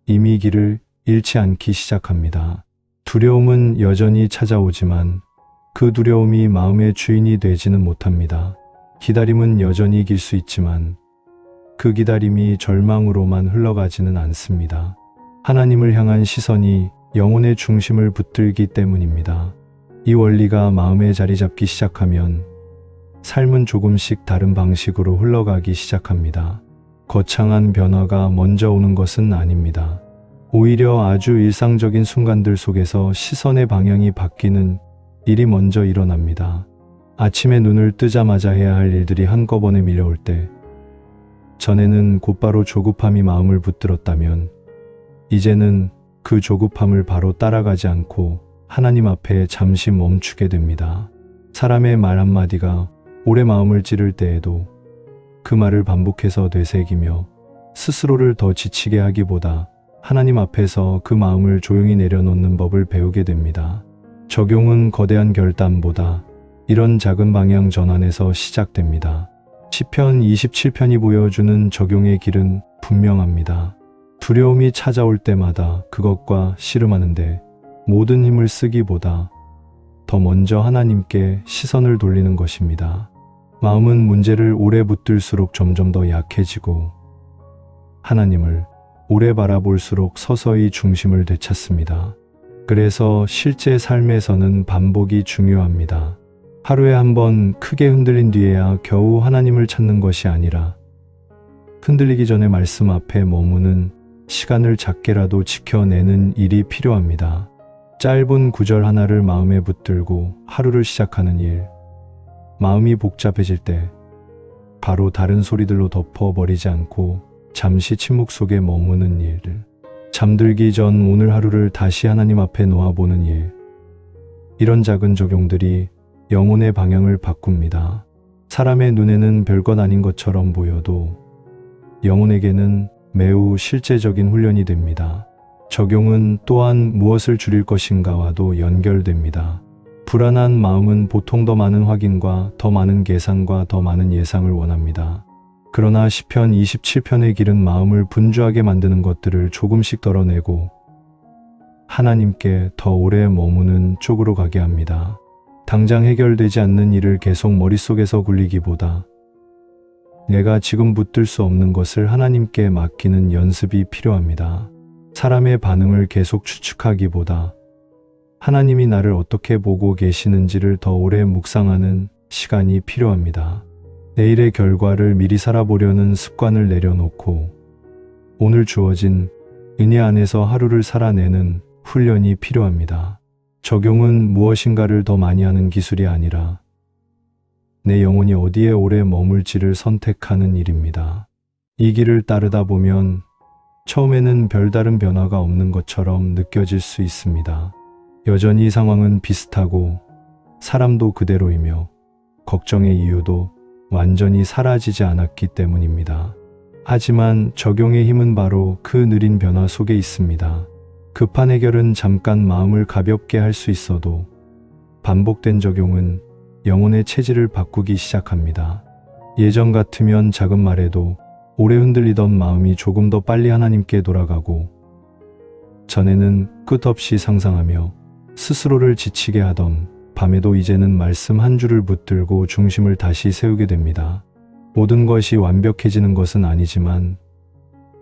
이미 길을 잃지 않기 시작합니다. 두려움은 여전히 찾아오지만 그 두려움이 마음의 주인이 되지는 못합니다. 기다림은 여전히 이길 수 있지만 그 기다림이 절망으로만 흘러가지는 않습니다. 하나님을 향한 시선이 영혼의 중심을 붙들기 때문입니다. 이 원리가 마음에 자리 잡기 시작하면 삶은 조금씩 다른 방식으로 흘러가기 시작합니다. 거창한 변화가 먼저 오는 것은 아닙니다. 오히려 아주 일상적인 순간들 속에서 시선의 방향이 바뀌는 일이 먼저 일어납니다. 아침에 눈을 뜨자마자 해야 할 일들이 한꺼번에 밀려올 때, 전에는 곧바로 조급함이 마음을 붙들었다면, 이제는 그 조급함을 바로 따라가지 않고 하나님 앞에 잠시 멈추게 됩니다. 사람의 말 한마디가 오래 마음을 찌를 때에도 그 말을 반복해서 되새기며 스스로를 더 지치게 하기보다 하나님 앞에서 그 마음을 조용히 내려놓는 법을 배우게 됩니다. 적용은 거대한 결단보다 이런 작은 방향 전환에서 시작됩니다. 시편 27편이 보여주는 적용의 길은 분명합니다. 두려움이 찾아올 때마다 그것과 씨름하는데 모든 힘을 쓰기보다 더 먼저 하나님께 시선을 돌리는 것입니다. 마음은 문제를 오래 붙들수록 점점 더 약해지고 하나님을 오래 바라볼수록 서서히 중심을 되찾습니다. 그래서 실제 삶에서는 반복이 중요합니다. 하루에 한 번 크게 흔들린 뒤에야 겨우 하나님을 찾는 것이 아니라 흔들리기 전에 말씀 앞에 머무는 시간을 작게라도 지켜내는 일이 필요합니다. 짧은 구절 하나를 마음에 붙들고 하루를 시작하는 일. 마음이 복잡해질 때 바로 다른 소리들로 덮어버리지 않고 잠시 침묵 속에 머무는 일. 잠들기 전 오늘 하루를 다시 하나님 앞에 놓아보는 일. 이런 작은 적용들이 영혼의 방향을 바꿉니다. 사람의 눈에는 별것 아닌 것처럼 보여도 영혼에게는 매우 실제적인 훈련이 됩니다. 적용은 또한 무엇을 줄일 것인가와도 연결됩니다. 불안한 마음은 보통 더 많은 확인과 더 많은 계산과 더 많은 예상을 원합니다. 그러나 시편 27편의 길은 마음을 분주하게 만드는 것들을 조금씩 덜어내고 하나님께 더 오래 머무는 쪽으로 가게 합니다. 당장 해결되지 않는 일을 계속 머릿속에서 굴리기보다 내가 지금 붙들 수 없는 것을 하나님께 맡기는 연습이 필요합니다. 사람의 반응을 계속 추측하기보다 하나님이 나를 어떻게 보고 계시는지를 더 오래 묵상하는 시간이 필요합니다. 내일의 결과를 미리 살아보려는 습관을 내려놓고 오늘 주어진 은혜 안에서 하루를 살아내는 훈련이 필요합니다. 적용은 무엇인가를 더 많이 하는 기술이 아니라 내 영혼이 어디에 오래 머물지를 선택하는 일입니다. 이 길을 따르다 보면 처음에는 별다른 변화가 없는 것처럼 느껴질 수 있습니다. 여전히 상황은 비슷하고 사람도 그대로이며 걱정의 이유도 완전히 사라지지 않았기 때문입니다. 하지만 적용의 힘은 바로 그 느린 변화 속에 있습니다. 급한 해결은 잠깐 마음을 가볍게 할 수 있어도 반복된 적용은 영혼의 체질을 바꾸기 시작합니다. 예전 같으면 작은 말에도 오래 흔들리던 마음이 조금 더 빨리 하나님께 돌아가고 전에는 끝없이 상상하며 스스로를 지치게 하던 밤에도 이제는 말씀 한 줄을 붙들고 중심을 다시 세우게 됩니다. 모든 것이 완벽해지는 것은 아니지만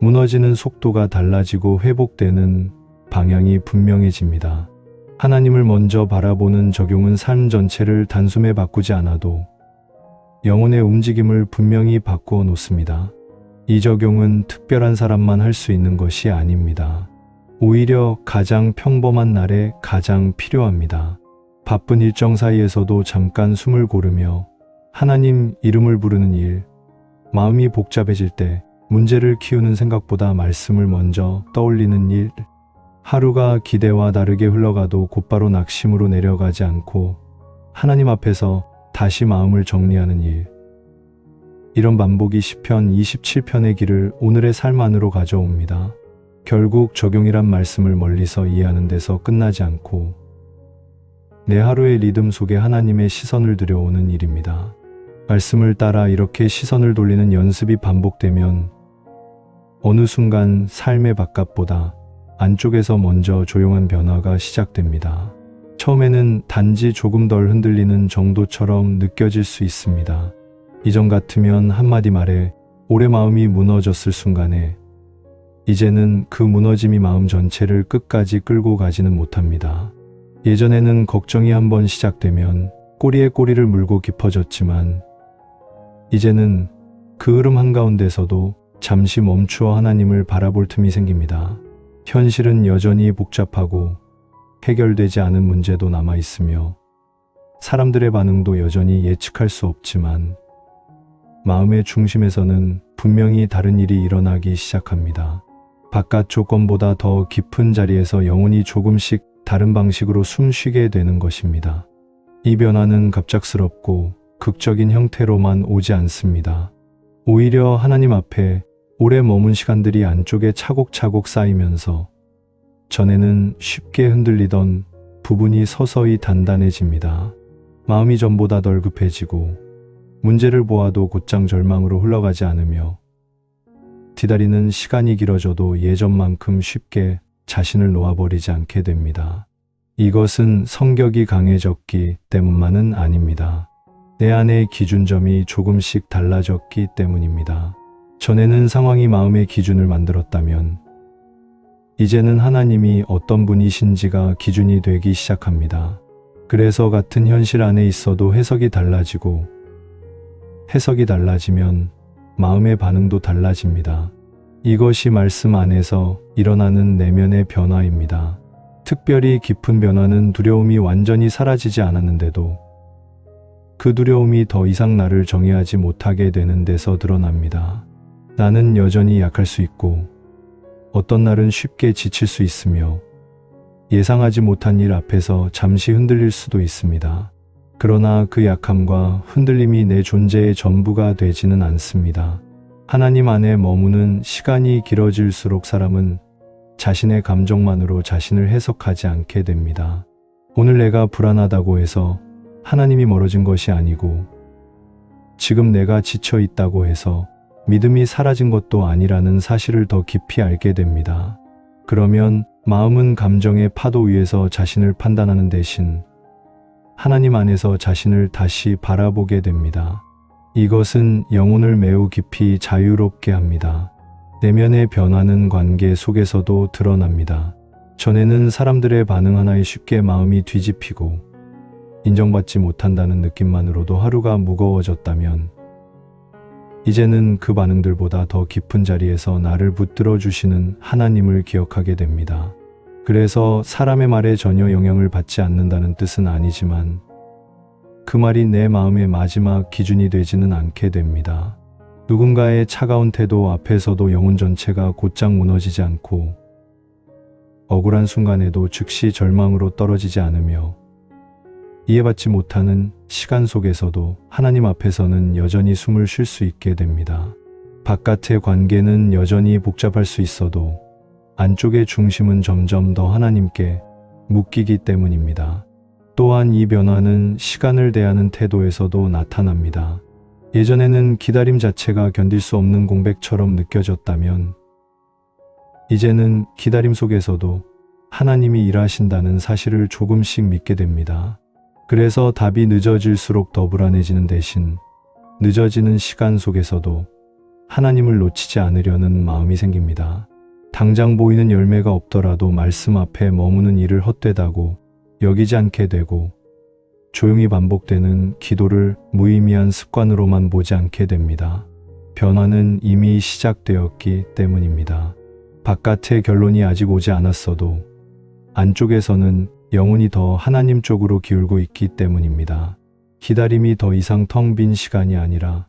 무너지는 속도가 달라지고 회복되는 방향이 분명해집니다. 하나님을 먼저 바라보는 적용은 삶 전체를 단숨에 바꾸지 않아도 영혼의 움직임을 분명히 바꾸어 놓습니다. 이 적용은 특별한 사람만 할 수 있는 것이 아닙니다. 오히려 가장 평범한 날에 가장 필요합니다. 바쁜 일정 사이에서도 잠깐 숨을 고르며 하나님 이름을 부르는 일, 마음이 복잡해질 때 문제를 키우는 생각보다 말씀을 먼저 떠올리는 일, 하루가 기대와 다르게 흘러가도 곧바로 낙심으로 내려가지 않고 하나님 앞에서 다시 마음을 정리하는 일. 이런 반복이 시편 27편의 길을 오늘의 삶 안으로 가져옵니다. 결국 적용이란 말씀을 멀리서 이해하는 데서 끝나지 않고 내 하루의 리듬 속에 하나님의 시선을 들여오는 일입니다. 말씀을 따라 이렇게 시선을 돌리는 연습이 반복되면 어느 순간 삶의 바깥보다 안쪽에서 먼저 조용한 변화가 시작됩니다. 처음에는 단지 조금 덜 흔들리는 정도처럼 느껴질 수 있습니다. 이전 같으면 한마디 말에 오래 마음이 무너졌을 순간에 이제는 그 무너짐이 마음 전체를 끝까지 끌고 가지는 못합니다. 예전에는 걱정이 한번 시작되면 꼬리에 꼬리를 물고 깊어졌지만 이제는 그 흐름 한가운데서도 잠시 멈추어 하나님을 바라볼 틈이 생깁니다. 현실은 여전히 복잡하고 해결되지 않은 문제도 남아 있으며 사람들의 반응도 여전히 예측할 수 없지만 마음의 중심에서는 분명히 다른 일이 일어나기 시작합니다. 바깥 조건보다 더 깊은 자리에서 영혼이 조금씩 다른 방식으로 숨쉬게 되는 것입니다. 이 변화는 갑작스럽고 극적인 형태로만 오지 않습니다. 오히려 하나님 앞에 오래 머문 시간들이 안쪽에 차곡차곡 쌓이면서 전에는 쉽게 흔들리던 부분이 서서히 단단해집니다. 마음이 전보다 덜 급해지고 문제를 보아도 곧장 절망으로 흘러가지 않으며 기다리는 시간이 길어져도 예전만큼 쉽게 자신을 놓아버리지 않게 됩니다. 이것은 성격이 강해졌기 때문만은 아닙니다. 내 안의 기준점이 조금씩 달라졌기 때문입니다. 전에는 상황이 마음의 기준을 만들었다면 이제는 하나님이 어떤 분이신지가 기준이 되기 시작합니다. 그래서 같은 현실 안에 있어도 해석이 달라지고 해석이 달라지면 마음의 반응도 달라집니다. 이것이 말씀 안에서 일어나는 내면의 변화입니다. 특별히 깊은 변화는 두려움이 완전히 사라지지 않았는데도 그 두려움이 더 이상 나를 정의하지 못하게 되는 데서 드러납니다. 나는 여전히 약할 수 있고 어떤 날은 쉽게 지칠 수 있으며 예상하지 못한 일 앞에서 잠시 흔들릴 수도 있습니다. 그러나 그 약함과 흔들림이 내 존재의 전부가 되지는 않습니다. 하나님 안에 머무는 시간이 길어질수록 사람은 자신의 감정만으로 자신을 해석하지 않게 됩니다. 오늘 내가 불안하다고 해서 하나님이 멀어진 것이 아니고 지금 내가 지쳐 있다고 해서 믿음이 사라진 것도 아니라는 사실을 더 깊이 알게 됩니다. 그러면 마음은 감정의 파도 위에서 자신을 판단하는 대신 하나님 안에서 자신을 다시 바라보게 됩니다. 이것은 영혼을 매우 깊이 자유롭게 합니다. 내면의 변화는 관계 속에서도 드러납니다. 전에는 사람들의 반응 하나에 쉽게 마음이 뒤집히고 인정받지 못한다는 느낌만으로도 하루가 무거워졌다면 이제는 그 반응들보다 더 깊은 자리에서 나를 붙들어 주시는 하나님을 기억하게 됩니다. 그래서 사람의 말에 전혀 영향을 받지 않는다는 뜻은 아니지만 그 말이 내 마음의 마지막 기준이 되지는 않게 됩니다. 누군가의 차가운 태도 앞에서도 영혼 전체가 곧장 무너지지 않고 억울한 순간에도 즉시 절망으로 떨어지지 않으며 이해받지 못하는 시간 속에서도 하나님 앞에서는 여전히 숨을 쉴 수 있게 됩니다. 바깥의 관계는 여전히 복잡할 수 있어도 안쪽의 중심은 점점 더 하나님께 묶이기 때문입니다. 또한 이 변화는 시간을 대하는 태도에서도 나타납니다. 예전에는 기다림 자체가 견딜 수 없는 공백처럼 느껴졌다면 이제는 기다림 속에서도 하나님이 일하신다는 사실을 조금씩 믿게 됩니다. 그래서 답이 늦어질수록 더 불안해지는 대신 늦어지는 시간 속에서도 하나님을 놓치지 않으려는 마음이 생깁니다. 당장 보이는 열매가 없더라도 말씀 앞에 머무는 일을 헛되다고 여기지 않게 되고 조용히 반복되는 기도를 무의미한 습관으로만 보지 않게 됩니다. 변화는 이미 시작되었기 때문입니다. 바깥의 결론이 아직 오지 않았어도 안쪽에서는 영혼이 더 하나님 쪽으로 기울고 있기 때문입니다. 기다림이 더 이상 텅 빈 시간이 아니라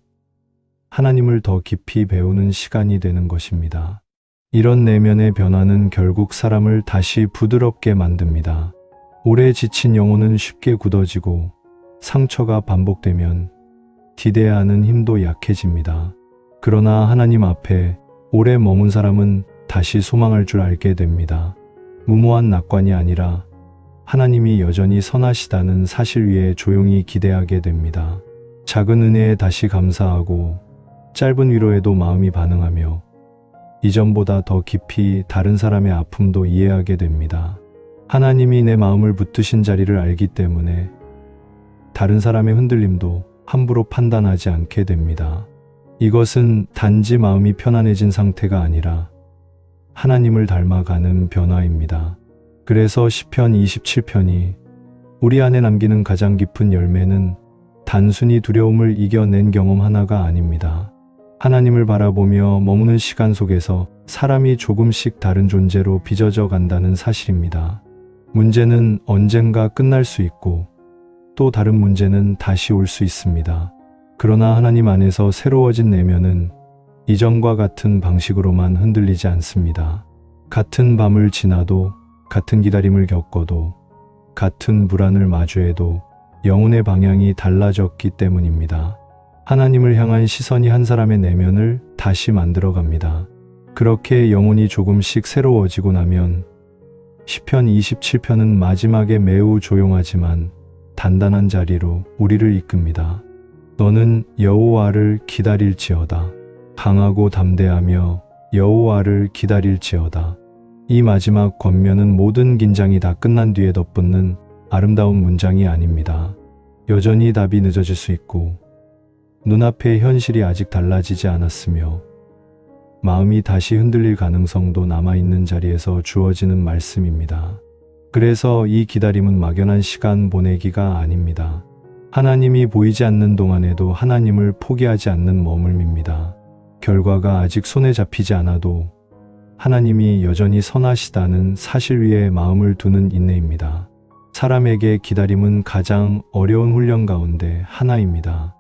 하나님을 더 깊이 배우는 시간이 되는 것입니다. 이런 내면의 변화는 결국 사람을 다시 부드럽게 만듭니다. 오래 지친 영혼은 쉽게 굳어지고 상처가 반복되면 기대야 하는 힘도 약해집니다. 그러나 하나님 앞에 오래 머문 사람은 다시 소망할 줄 알게 됩니다. 무모한 낙관이 아니라 하나님이 여전히 선하시다는 사실 위에 조용히 기대하게 됩니다. 작은 은혜에 다시 감사하고 짧은 위로에도 마음이 반응하며 이전보다 더 깊이 다른 사람의 아픔도 이해하게 됩니다. 하나님이 내 마음을 붙드신 자리를 알기 때문에 다른 사람의 흔들림도 함부로 판단하지 않게 됩니다. 이것은 단지 마음이 편안해진 상태가 아니라 하나님을 닮아가는 변화입니다. 그래서 시편 27편이 우리 안에 남기는 가장 깊은 열매는 단순히 두려움을 이겨낸 경험 하나가 아닙니다. 하나님을 바라보며 머무는 시간 속에서 사람이 조금씩 다른 존재로 빚어져 간다는 사실입니다. 문제는 언젠가 끝날 수 있고 또 다른 문제는 다시 올 수 있습니다. 그러나 하나님 안에서 새로워진 내면은 이전과 같은 방식으로만 흔들리지 않습니다. 같은 밤을 지나도, 같은 기다림을 겪어도, 같은 불안을 마주해도 영혼의 방향이 달라졌기 때문입니다. 하나님을 향한 시선이 한 사람의 내면을 다시 만들어 갑니다. 그렇게 영혼이 조금씩 새로워지고 나면 시편 27편은 마지막에 매우 조용하지만 단단한 자리로 우리를 이끕니다. 너는 여호와를 기다릴지어다. 강하고 담대하며 여호와를 기다릴지어다. 이 마지막 권면은 모든 긴장이 다 끝난 뒤에 덧붙는 아름다운 문장이 아닙니다. 여전히 답이 늦어질 수 있고 눈앞의 현실이 아직 달라지지 않았으며 마음이 다시 흔들릴 가능성도 남아있는 자리에서 주어지는 말씀입니다. 그래서 이 기다림은 막연한 시간 보내기가 아닙니다. 하나님이 보이지 않는 동안에도 하나님을 포기하지 않는 머물입니다. 결과가 아직 손에 잡히지 않아도 하나님이 여전히 선하시다는 사실 위에 마음을 두는 인내입니다. 사람에게 기다림은 가장 어려운 훈련 가운데 하나입니다.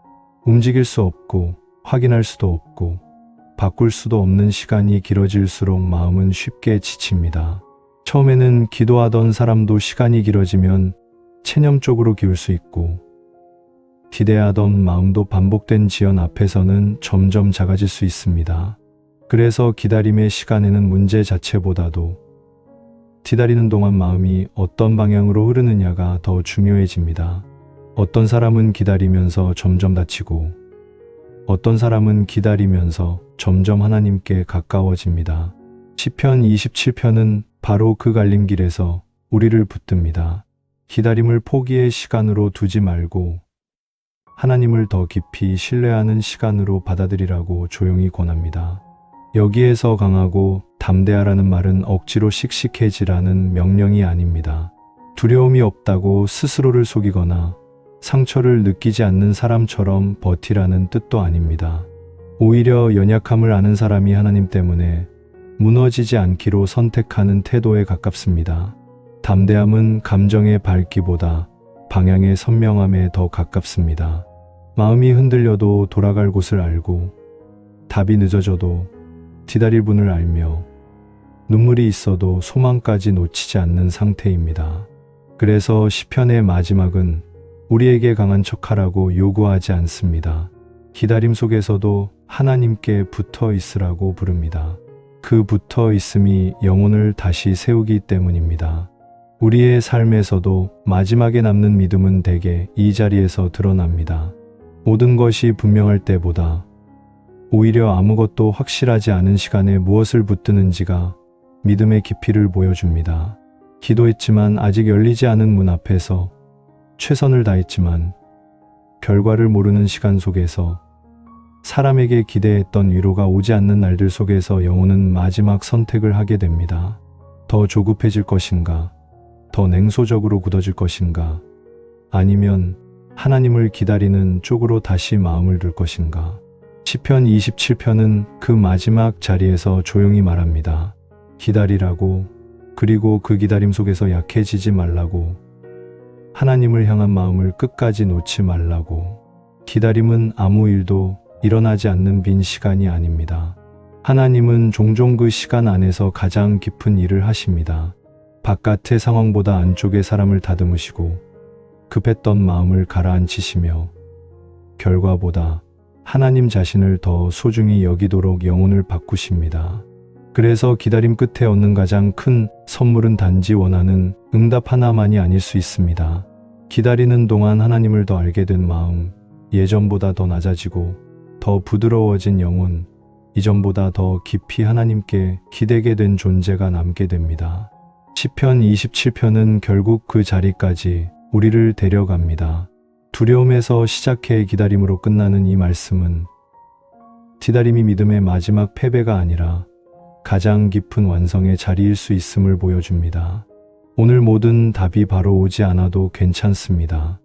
움직일 수 없고 확인할 수도 없고 바꿀 수도 없는 시간이 길어질수록 마음은 쉽게 지칩니다. 처음에는 기도하던 사람도 시간이 길어지면 체념 쪽으로 기울 수 있고 기대하던 마음도 반복된 지연 앞에서는 점점 작아질 수 있습니다. 그래서 기다림의 시간에는 문제 자체보다도 기다리는 동안 마음이 어떤 방향으로 흐르느냐가 더 중요해집니다. 어떤 사람은 기다리면서 점점 다치고 어떤 사람은 기다리면서 점점 하나님께 가까워집니다. 시편 27편은 바로 그 갈림길에서 우리를 붙듭니다. 기다림을 포기의 시간으로 두지 말고 하나님을 더 깊이 신뢰하는 시간으로 받아들이라고 조용히 권합니다. 여기에서 강하고 담대하라는 말은 억지로 씩씩해지라는 명령이 아닙니다. 두려움이 없다고 스스로를 속이거나 상처를 느끼지 않는 사람처럼 버티라는 뜻도 아닙니다. 오히려 연약함을 아는 사람이 하나님 때문에 무너지지 않기로 선택하는 태도에 가깝습니다. 담대함은 감정의 밝기보다 방향의 선명함에 더 가깝습니다. 마음이 흔들려도 돌아갈 곳을 알고 답이 늦어져도 기다릴 분을 알며 눈물이 있어도 소망까지 놓치지 않는 상태입니다. 그래서 시편의 마지막은 우리에게 강한 척하라고 요구하지 않습니다. 기다림 속에서도 하나님께 붙어 있으라고 부릅니다. 그 붙어 있음이 영혼을 다시 세우기 때문입니다. 우리의 삶에서도 마지막에 남는 믿음은 대개 이 자리에서 드러납니다. 모든 것이 분명할 때보다 오히려 아무것도 확실하지 않은 시간에 무엇을 붙드는지가 믿음의 깊이를 보여줍니다. 기도했지만 아직 열리지 않은 문 앞에서 최선을 다했지만 결과를 모르는 시간 속에서 사람에게 기대했던 위로가 오지 않는 날들 속에서 영혼은 마지막 선택을 하게 됩니다. 더 조급해질 것인가? 더 냉소적으로 굳어질 것인가? 아니면 하나님을 기다리는 쪽으로 다시 마음을 둘 것인가? 시편 27편은 그 마지막 자리에서 조용히 말합니다. 기다리라고, 그리고 그 기다림 속에서 약해지지 말라고, 하나님을 향한 마음을 끝까지 놓지 말라고. 기다림은 아무 일도 일어나지 않는 빈 시간이 아닙니다. 하나님은 종종 그 시간 안에서 가장 깊은 일을 하십니다. 바깥의 상황보다 안쪽의 사람을 다듬으시고 급했던 마음을 가라앉히시며 결과보다 하나님 자신을 더 소중히 여기도록 영혼을 바꾸십니다. 그래서 기다림 끝에 얻는 가장 큰 선물은 단지 원하는 응답 하나만이 아닐 수 있습니다. 기다리는 동안 하나님을 더 알게 된 마음, 예전보다 더 낮아지고 더 부드러워진 영혼, 이전보다 더 깊이 하나님께 기대게 된 존재가 남게 됩니다. 시편 27편은 결국 그 자리까지 우리를 데려갑니다. 두려움에서 시작해 기다림으로 끝나는 이 말씀은 기다림이 믿음의 마지막 패배가 아니라 가장 깊은 완성의 자리일 수 있음을 보여줍니다. 오늘 모든 답이 바로 오지 않아도 괜찮습니다.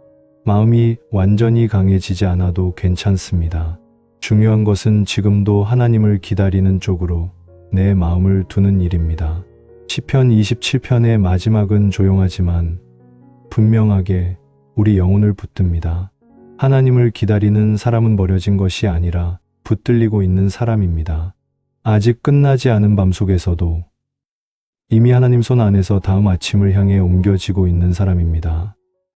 마음이 완전히 강해지지 않아도 괜찮습니다. 중요한 것은 지금도 하나님을 기다리는 쪽으로 내 마음을 두는 일입니다. 시편 27편의 마지막은 조용하지만 분명하게 우리 영혼을 붙듭니다. 하나님을 기다리는 사람은 버려진 것이 아니라 붙들리고 있는 사람입니다. 아직 끝나지 않은 밤 속에서도 이미 하나님 손 안에서 다음 아침을 향해 옮겨지고 있는 사람입니다.